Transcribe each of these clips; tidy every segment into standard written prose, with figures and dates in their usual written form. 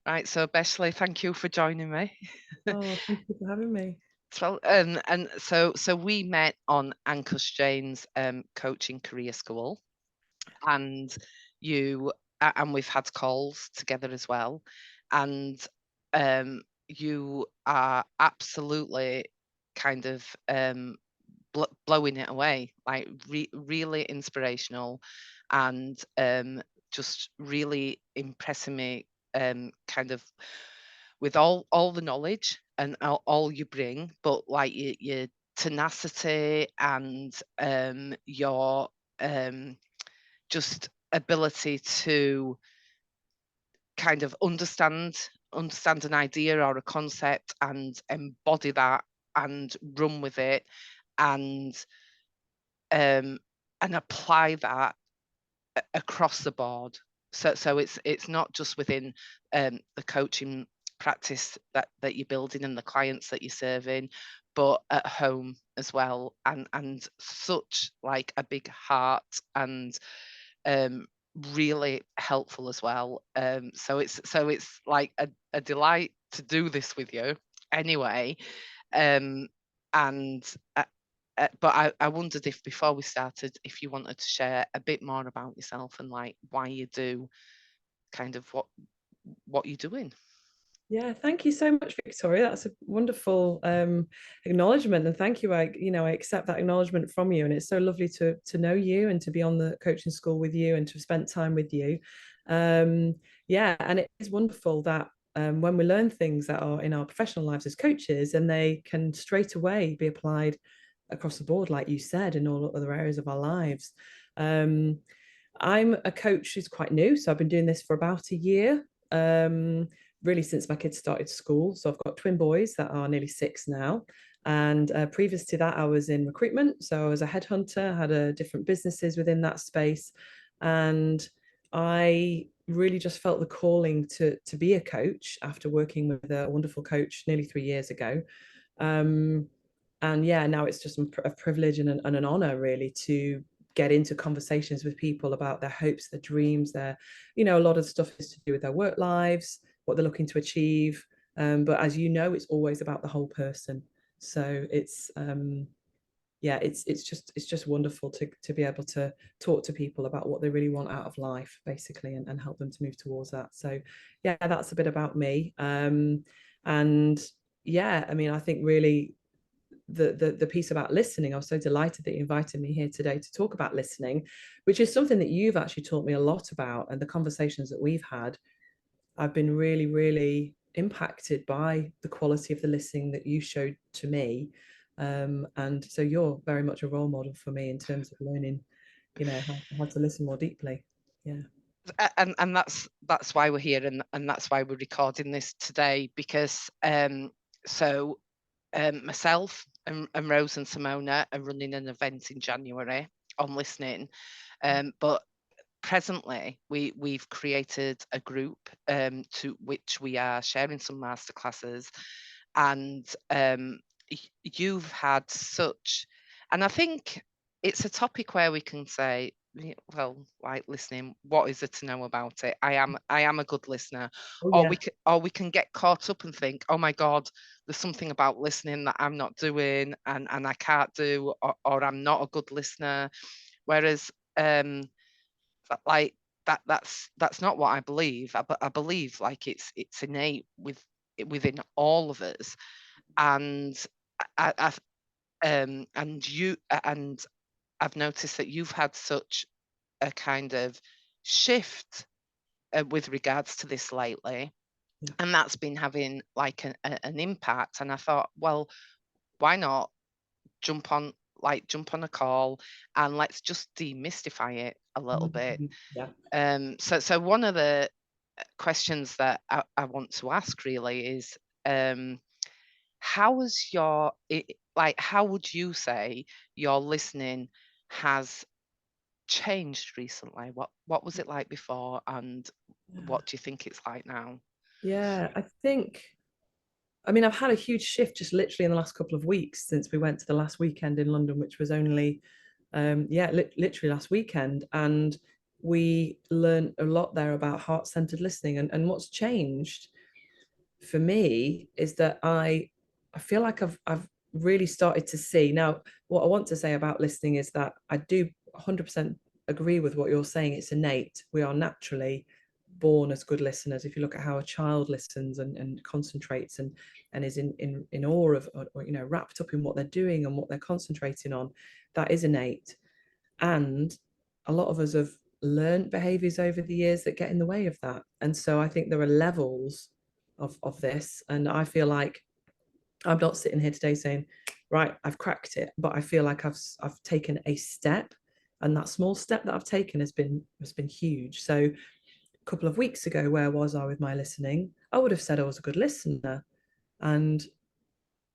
Right, so Beshlie, thank you for joining me. Oh, thank you for having me. So, so we met on Anchor Jane's coaching career school, and and we've had calls together as well, and you are absolutely kind of blowing it away, like really inspirational, and just really impressing me, kind of with all the knowledge and all you bring, but like your tenacity and your just ability to kind of understand an idea or a concept and embody that and run with it, and um and apply that across the board. So it's not just within the coaching practice that you're building and the clients that you're serving, but at home as well, and such like a big heart, and um, really helpful as well. So it's like a delight to do this with you. Anyway, um, and but I wondered if before we started, if you wanted to share a bit more about yourself and like why you do kind of what you're doing. Yeah, thank you so much, Victoria. That's a wonderful acknowledgement, and thank you. I accept that acknowledgement from you, and it's so lovely to know you and to be on the coaching school with you and to have spent time with you. Yeah, and it is wonderful that when we learn things that are in our professional lives as coaches, and they can straight away be applied across the board, like you said, in all other areas of our lives. Um, I'm a coach who's quite new, so I've been doing this for about a year, really since my kids started school. So I've got twin boys that are nearly 6 now. And previous to that, I was in recruitment. So I was a headhunter, had different businesses within that space. And I really just felt the calling to be a coach after working with a wonderful coach nearly 3 years ago. Um, and yeah, now it's just a privilege and an honor really to get into conversations with people about their hopes, their dreams, a lot of stuff is to do with their work lives, what they're looking to achieve. But as you know, it's always about the whole person. So yeah, it's just wonderful to be able to talk to people about what they really want out of life, basically, and help them to move towards that. So yeah, that's a bit about me. And yeah, I mean, I think really the piece about listening, I was so delighted that you invited me here today to talk about listening, which is something that you've actually taught me a lot about, and the conversations that we've had, I've been really, really impacted by the quality of the listening that you showed to me. And so you're very much a role model for me in terms of learning, how to listen more deeply. Yeah. And that's why we're here, and that's why we're recording this today, because so myself and Rose and Simona are running an event in January on listening, but presently we've created a group to which we are sharing some masterclasses, and you've had such, and I think it's a topic where we can say, well, like listening, what is there to know about it? I am a good listener. Oh Or yeah. we can get caught up and think, oh my god, there's something about listening that I'm not doing, and I can't do, or I'm not a good listener. Whereas like that's not what I believe. I believe like it's innate within all of us, and and I've noticed that you've had such a kind of shift with regards to this lately, Yeah. and that's been having like an impact. And I thought, well, why not jump on a call and let's just demystify it a little bit. Yeah. So one of the questions that I want to ask really is, um, how has like how would you say your listening has changed recently? What was it like before, and Yeah. what do you think it's like now? Yeah, I mean, I've had a huge shift just literally in the last couple of weeks since we went to the last weekend in London, which was only, literally last weekend. And we learned a lot there about heart-centered listening. And what's changed for me is that I feel like I've really started to see now. What I want to say about listening is that I do 100% agree with what you're saying. It's innate. We are naturally born as good listeners. If you look at how a child listens and concentrates and is in awe of, or, you know, wrapped up in what they're doing and what they're concentrating on, that is innate. And a lot of us have learned behaviors over the years that get in the way of that. And so I think there are levels of this. And I feel like I'm not sitting here today saying, right, I've cracked it, but I feel like I've taken a step, and that small step that I've taken has been huge. So a couple of weeks ago, where was I with my listening? I would have said I was a good listener. And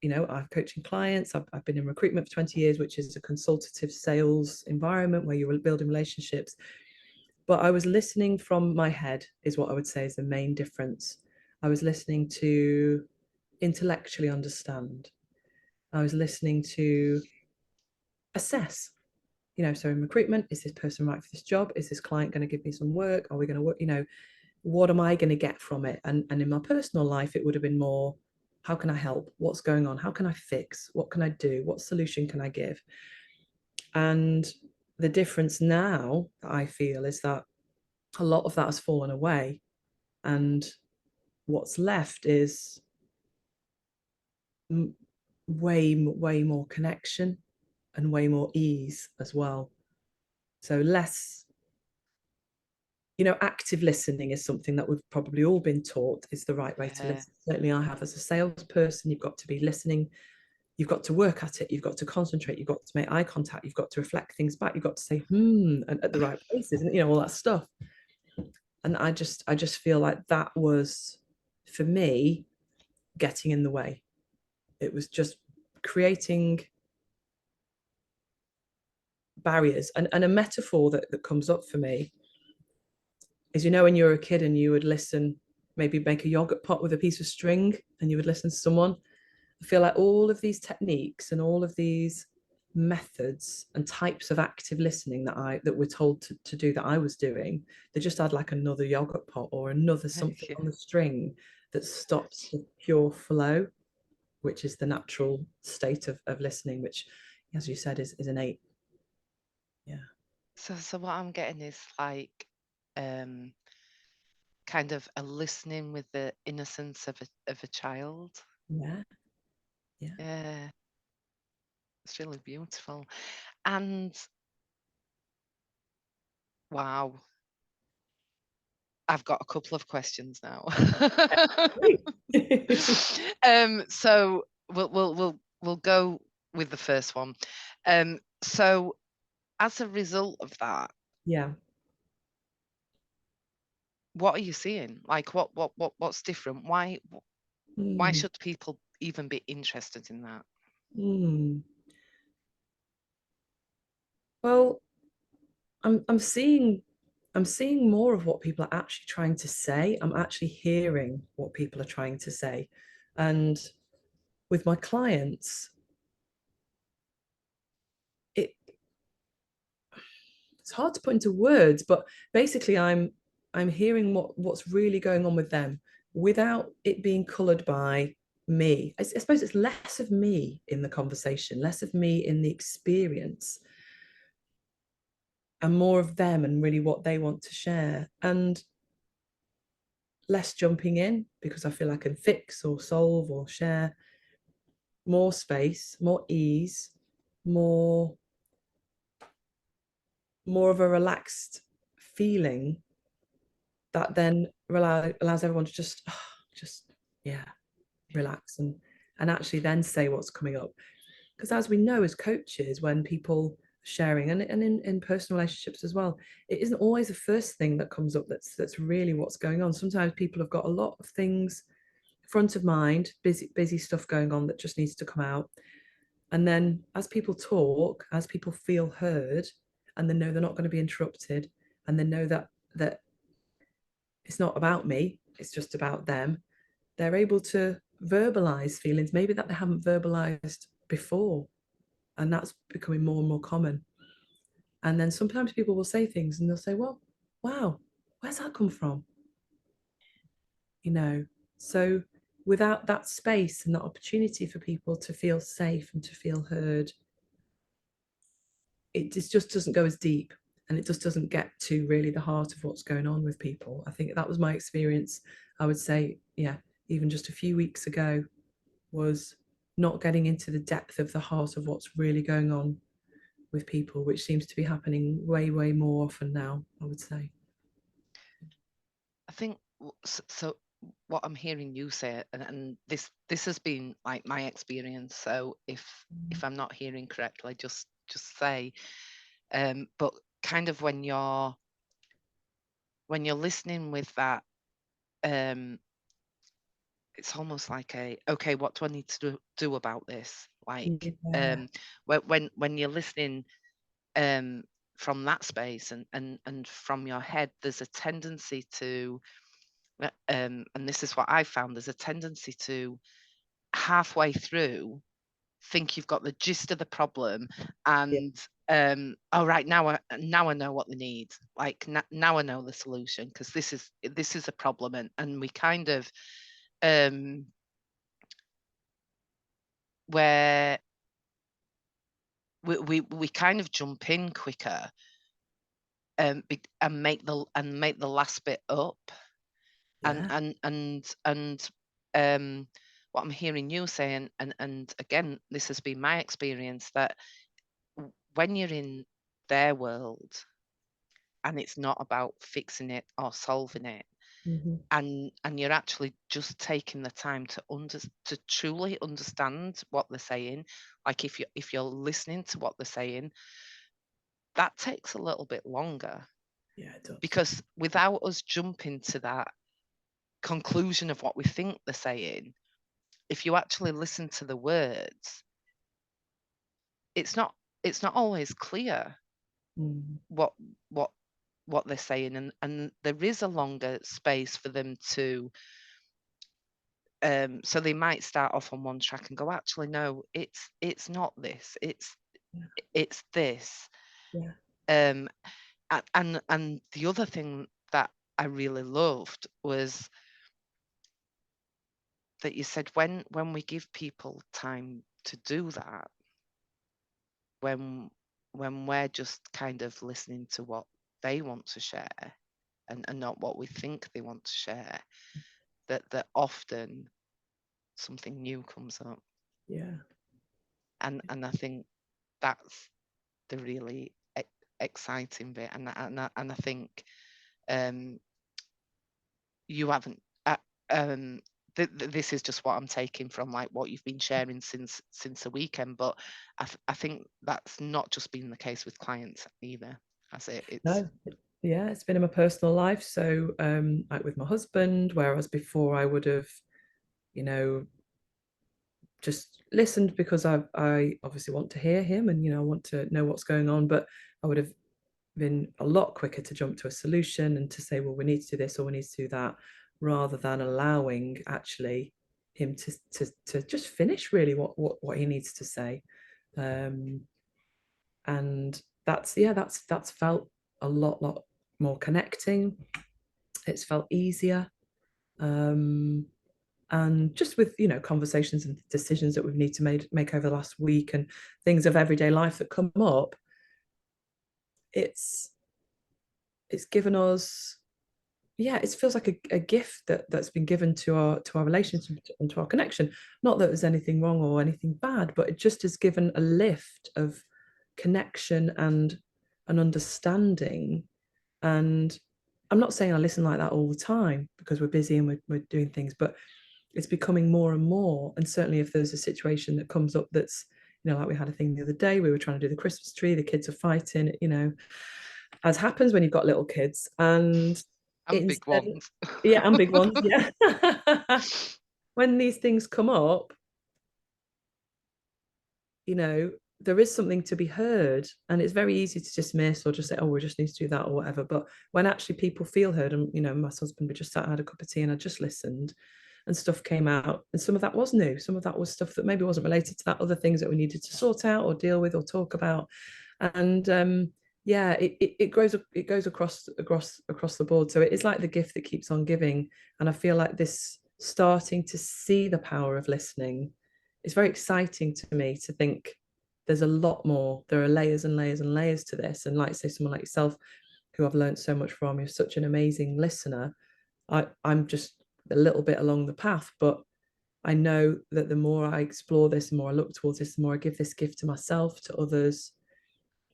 you know, I'm coaching clients. I've been in recruitment for 20 years, which is a consultative sales environment where you're building relationships. But I was listening from my head, is what I would say is the main difference. I was listening to intellectually understand. I was listening to assess. You know, so in recruitment, is this person right for this job? Is this client going to give me some work? Are we going to work? You know, what am I going to get from it? And in my personal life, it would have been more, how can I help? What's going on? How can I fix? What can I do? What solution can I give? And the difference now that I feel is that a lot of that has fallen away. And what's left is way more connection and way more ease as well. So less, you know, active listening is something that we've probably all been taught is the right way to listen. Certainly I have. As a salesperson, you've got to be listening, you've got to work at it, you've got to concentrate, you've got to make eye contact, you've got to reflect things back, you've got to say and at the right places, and you know, all that stuff. And I just feel like that was, for me, getting in the way. It was just creating barriers. And a metaphor that comes up for me is, you know, when you were a kid and you would listen, maybe make a yogurt pot with a piece of string and you would listen to someone. I feel like all of these techniques and all of these methods and types of active listening that we're told to do, that I was doing, they just add like another yogurt pot or another something on the string that stops the pure flow, which is the natural state of listening, which, as you said, is innate. Yeah. So what I'm getting is like kind of a listening with the innocence of a child. Yeah. Yeah. Yeah, it's really beautiful. And wow, I've got a couple of questions now. So we'll go with the first one. So as a result of that, Yeah. what are you seeing? Like what's different? Why Mm. should people even be interested in that? Mm. Well, I'm seeing more of what people are actually trying to say. I'm actually hearing what people are trying to say. And with my clients, it it's hard to put into words, but basically I'm hearing what's really going on with them without it being colored by me. I suppose it's less of me in the conversation, less of me in the experience, and more of them and really what they want to share. And less jumping in because I feel I can fix or solve or share. More space, more ease, more of a relaxed feeling that then allows everyone to just yeah, relax and actually then say what's coming up. Because as we know as coaches, when people sharing and in personal relationships as well, it isn't always the first thing that comes up that's really what's going on. Sometimes people have got a lot of things front of mind, busy stuff going on that just needs to come out. And then as people talk, as people feel heard, and they know they're not going to be interrupted, and they know that it's not about me, it's just about them, they're able to verbalize feelings maybe that they haven't verbalized before. And that's becoming more and more common. And then sometimes people will say things and they'll say, well, wow, where's that come from? You know, so without that space and that opportunity for people to feel safe and to feel heard, it just doesn't go as deep, and it just doesn't get to really the heart of what's going on with people. I think that was my experience. I would say, yeah, even just a few weeks ago, was not getting into the depth of the heart of what's really going on with people, which seems to be happening way, way more often now, I would say. I think so. What I'm hearing you say, and this has been like my experience. So if I'm not hearing correctly, just say. But kind of when you're listening with that, it's almost like okay, what do I need to do about this? Like, Yeah. when you're listening from that space and from your head, there's a tendency to and this is what I found, there's a tendency to halfway through think you've got the gist of the problem, Yeah. and oh right, now I know what they need, like now I know the solution, because this is a problem, and we kind of where we kind of jump in quicker, and make the last bit up. And Yeah. what I'm hearing you saying, and again, this has been my experience, that when you're in their world and it's not about fixing it or solving it, Mm-hmm. and you're actually just taking the time to truly understand what they're saying, like if you're listening to what they're saying, that takes a little bit longer, Yeah, it does. because without us jumping to that conclusion of what we think they're saying, if you actually listen to the words, it's not always clear Mm. what what what they're saying, and there is a longer space for them to so they might start off on one track and go, actually no, it's not this, Yeah. it's this. Yeah. um and the other thing that I really loved was that you said, when we give people time to do that, when we're just kind of listening to what they want to share, and not what we think they want to share, that often something new comes up. Yeah. And I think that's the really exciting bit, and I think um you haven't this is just what I'm taking from like what you've been sharing since the weekend, but I think that's not just been the case with clients either, has it? It's No. Yeah, it's been in my personal life. So, like with my husband, whereas before I would have, you know, just listened because I obviously want to hear him and, I want to know what's going on, but I would have been a lot quicker to jump to a solution and to say, well, we need to do this or we need to do that, rather than allowing actually him to just finish really what he needs to say. Um, and that's felt a lot more connecting. It's felt easier. Um, and just with conversations and decisions that we've need to make over the last week and things of everyday life that come up, it's given us, yeah, it feels like a gift that's been given to our relationship and to our connection. Not that there's anything wrong or anything bad, but it just has given a lift of connection and an understanding. And I'm not saying I listen like that all the time, because we're busy and we're doing things, but it's becoming more and more. And certainly if there's a situation that comes up that's, like we had a thing the other day, we were trying to do the Christmas tree, the kids are fighting, as happens when you've got little kids. And and big instead, ones. yeah, and big ones, yeah. When these things come up, there is something to be heard, and it's very easy to dismiss or just say, oh, we just need to do that or whatever. But when actually people feel heard, and my husband, we just sat and had a cup of tea and I just listened, and stuff came out, and some of that was new, some of that was stuff that maybe wasn't related to that, other things that we needed to sort out or deal with or talk about. And yeah, it goes across the board. So it is like the gift that keeps on giving. And I feel like this starting to see the power of listening. It's very exciting to me to think there's a lot more. There are layers and layers and layers to this. And like, say, someone like yourself, who I've learned so much from, you're such an amazing listener. I'm just a little bit along the path, but I know that the more I explore this, the more I look towards this, the more I give this gift to myself, to others,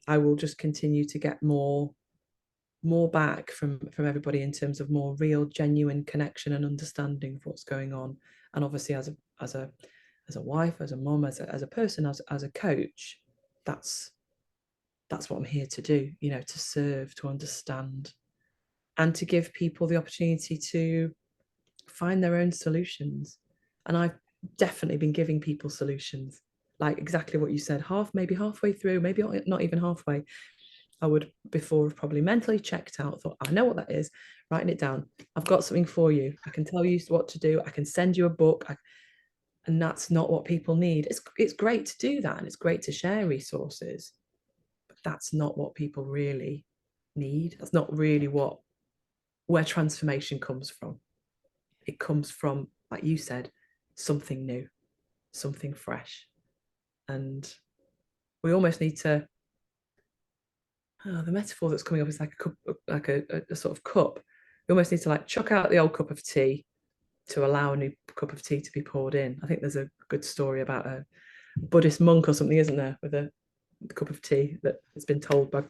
I will just continue to get more back from everybody in terms of more real, genuine connection and understanding of what's going on. And obviously, as a wife, as a mom, as a person, as a coach, that's what I'm here to do. You know, to serve, to understand, and to give people the opportunity to find their own solutions. And I've definitely been giving people solutions, like exactly what you said, maybe halfway through, maybe not even halfway. I would before have probably mentally checked out, thought, I know what that is, writing it down. I've got something for you. I can tell you what to do. I can send you a book. And that's not what people need. It's great to do that. And it's great to share resources. But that's not what people really need. That's not really where transformation comes from. It comes from, like you said, something new, something fresh. And we almost need to, the metaphor that's coming up is like a cup, like a sort of cup. We almost need to like chuck out the old cup of tea to allow a new cup of tea to be poured in. I think there's a good story about a Buddhist monk or something, isn't there, with a cup of tea that has been told by,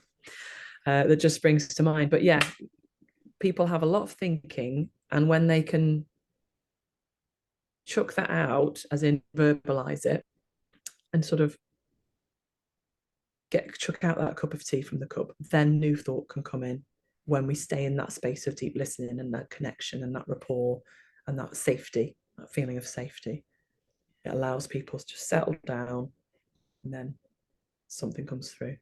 that just springs to mind. But yeah, people have a lot of thinking, and when they can chuck that out, as in verbalize it, and sort of chuck out that cup of tea from the cup, then new thought can come in when we stay in that space of deep listening and that connection and that rapport and that safety, that feeling of safety. It allows people to just settle down, and then something comes through.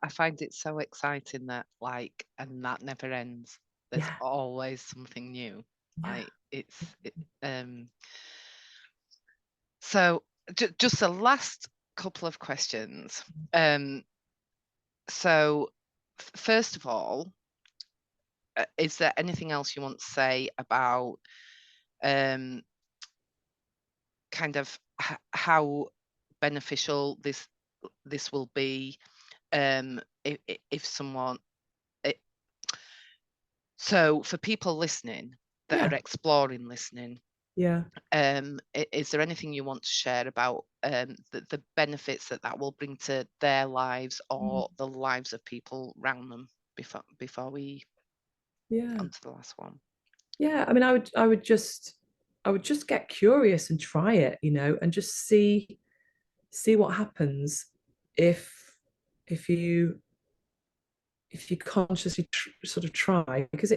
I find it so exciting that and that never ends. There's Yeah. always something new. Yeah. Like so just the last couple of questions. So first of all, is there anything else you want to say about kind of how beneficial this will be if someone so for people listening that are exploring listening, is there anything you want to share about the benefits that will bring to their lives or the lives of people around them before we get on to the last one? I mean, I would just get curious and try it, you know, and just see what happens if you consciously sort of try, because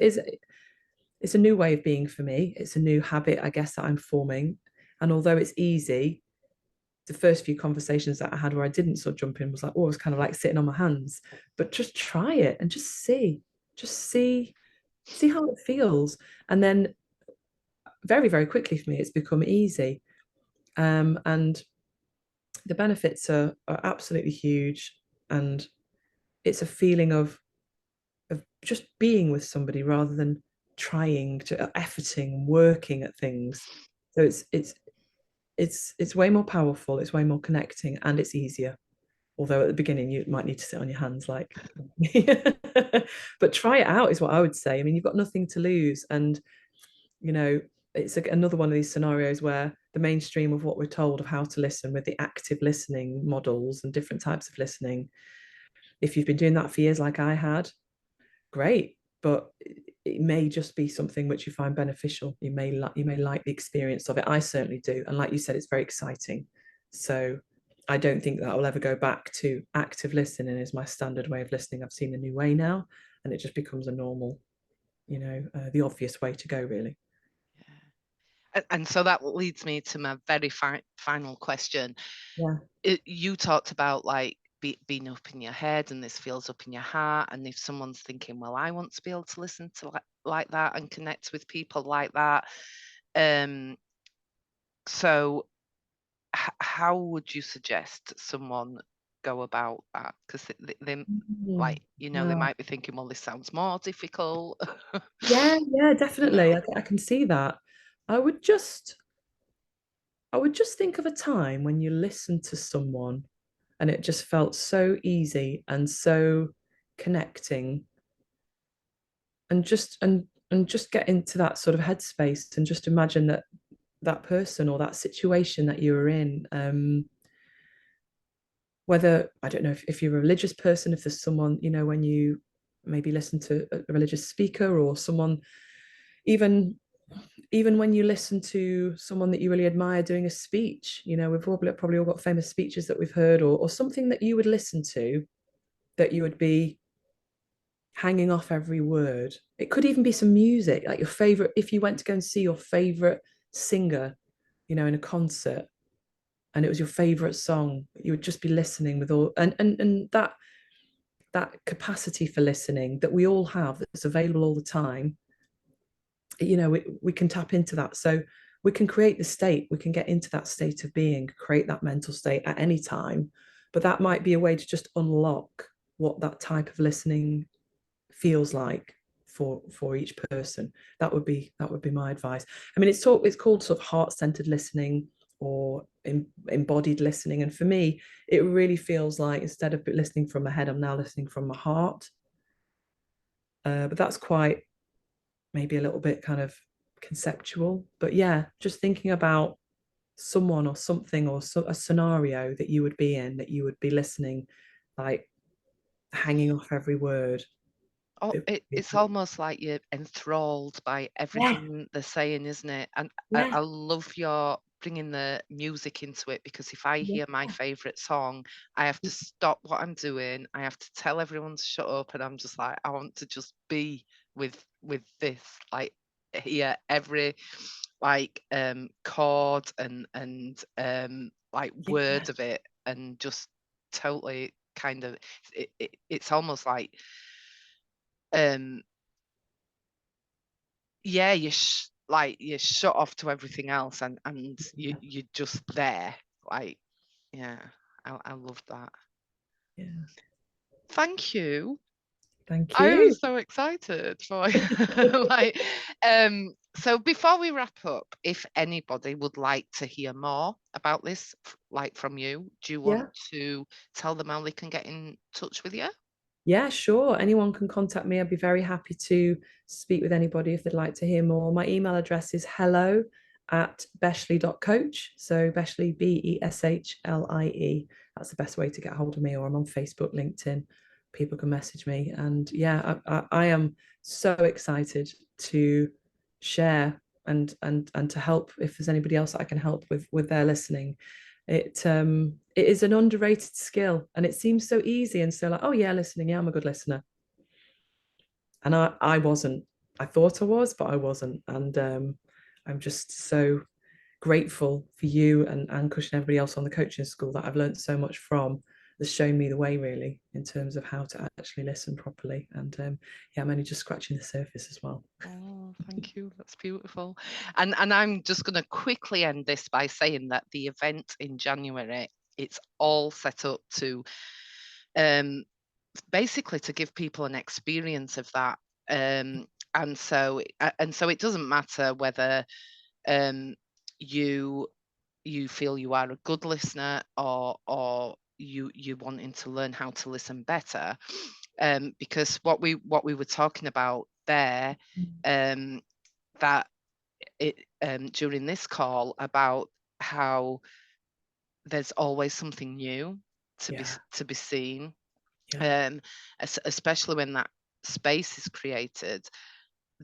it's a new way of being for me. It's a new habit, I guess, that I'm forming. And although it's easy, the first few conversations that I had where I didn't sort of jump in was like, oh, it was kind of like sitting on my hands. But just try it and just see how it feels. And then very, very quickly for me, it's become easy. And the benefits are absolutely huge. And it's a feeling of just being with somebody rather than trying to efforting and working at things. So it's way more powerful, it's way more connecting, and it's easier. Although at the beginning you might need to sit on your hands, like but try it out is what I would say. I mean, you've got nothing to lose. And you know, it's another one of these scenarios where the mainstream of what we're told of how to listen, with the active listening models and different types of listening, if you've been doing that for years like I had, great. But it may just be something which you find beneficial. You may like the experience of it. I certainly do. And like you said, it's very exciting. So I don't think that I will ever go back to active listening as my standard way of listening. I've seen a new way now, and it just becomes a normal, you know, the obvious way to go, really. And so that leads me to my very final question. Yeah. You talked about like being up in your head, and this feels up in your heart. And if someone's thinking, well, I want to be able to listen to like that and connect with people like that, so how would you suggest someone go about that? Because they Mm. like, you know, they Wow. might be thinking, well, this sounds more difficult. Yeah, yeah, You definitely. know. I can see that. I would just I would just think of a time when you listened to someone and it just felt so easy and so connecting, and just get into that sort of headspace and just imagine that that person or that situation that you were in, whether, I don't know, if you're a religious person, if there's someone, when you maybe listen to a religious speaker, or someone, even when you listen to someone that you really admire doing a speech, we've probably all got famous speeches that we've heard, or something that you would listen to that you would be hanging off every word. It could even be some music, like your favorite, if you went to go and see your favorite singer, in a concert, and it was your favorite song, you would just be listening with all, and that capacity for listening that we all have, that's available all the time. We can tap into that, so we can create the state, we can get into that state of being, create that mental state at any time. But that might be a way to just unlock what that type of listening feels like for each person. That would be my advice. I mean, it's called sort of heart-centered listening, or embodied listening, and for me it really feels like, instead of listening from my head, I'm now listening from my heart. But that's quite, maybe a little bit kind of conceptual. But yeah, just thinking about someone or something, or a scenario that you would be in, that you would be listening, like hanging off every word. Oh, It, it's almost like you're enthralled by yeah, everything they're saying, isn't it? And I yeah, love your bringing the music into it, because if I yeah, hear my favorite song, I have to stop what I'm doing. I have to tell everyone to shut up, and I'm just like, I want to just be with this, like hear every like chord and like yeah, word of it, and just totally kind of it's almost like um yeah, like you're shut off to everything else, and you're just there. Like, yeah, I love that. yeah. Thank you. Thank I you. was so excited for like so before we wrap up, if anybody would like to hear more about this, like from you, do you want Yeah. to tell them how they can get in touch with you? Yeah, sure. Anyone can contact me. I'd be very happy to speak with anybody if they'd like to hear more. My email address is hello@beshlie.coach. So Beshlie, Beshlie. That's the best way to get hold of me, or I'm on Facebook, LinkedIn. People can message me. And yeah, I am so excited to share, and to help, if there's anybody else that I can help with their listening. It is an underrated skill, and it seems so easy, and so like, oh yeah, listening, yeah, I'm a good listener. And I wasn't. I thought I was, but I wasn't. And I'm just so grateful for you and Ankush and everybody else on the coaching school that I've learned so much from, that's shown me the way, really, in terms of how to actually listen properly. And yeah, I'm only just scratching the surface as well. Oh, thank you. That's beautiful. And I'm just going to quickly end this by saying that the event in January, it's all set up to um basically to give people an experience of that. Um and so it doesn't matter whether um you you feel you are a good listener, or you wanting to learn how to listen better, because what we were talking about there, um that it during this call, about how there's always something new Yeah, to be seen, yeah, especially when that space is created.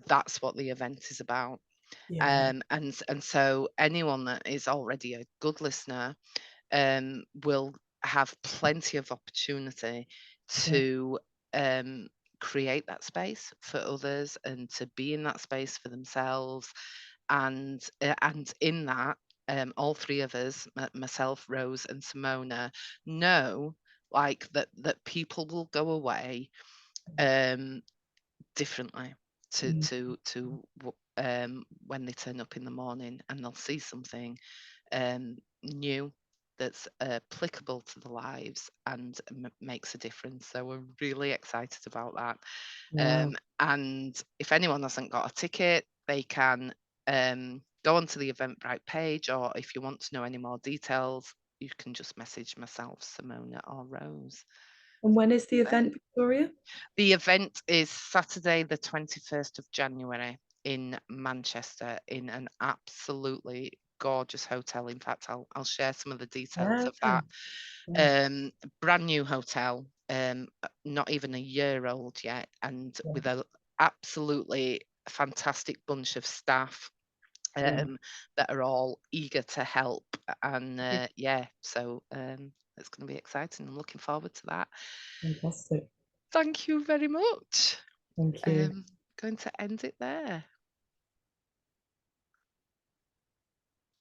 That's what the event is about. yeah, And so anyone that is already a good listener will have plenty of opportunity yeah, to um, create that space for others, and to be in that space for themselves. And in that, all three of us, myself, Rose, and Simona, know like that people will go away um, differently mm, when they turn up in the morning, and they'll see something new that's applicable to the lives and makes a difference. So we're really excited about that. Wow. And if anyone hasn't got a ticket, they can go onto the Eventbrite page, or if you want to know any more details, you can just message myself, Simona, or Rose. And when is the event, Victoria? The event is Saturday, the 21st of January in Manchester, in an absolutely gorgeous hotel. In fact, I'll share some of the details Yeah. of that. Yeah. Brand new hotel, not even a year old yet, and Yeah. with a absolutely fantastic bunch of staff Yeah. that are all eager to help. And yeah, so it's going to be exciting. I'm looking forward to that. Fantastic. Thank you very much. Thank you. Going to end it there.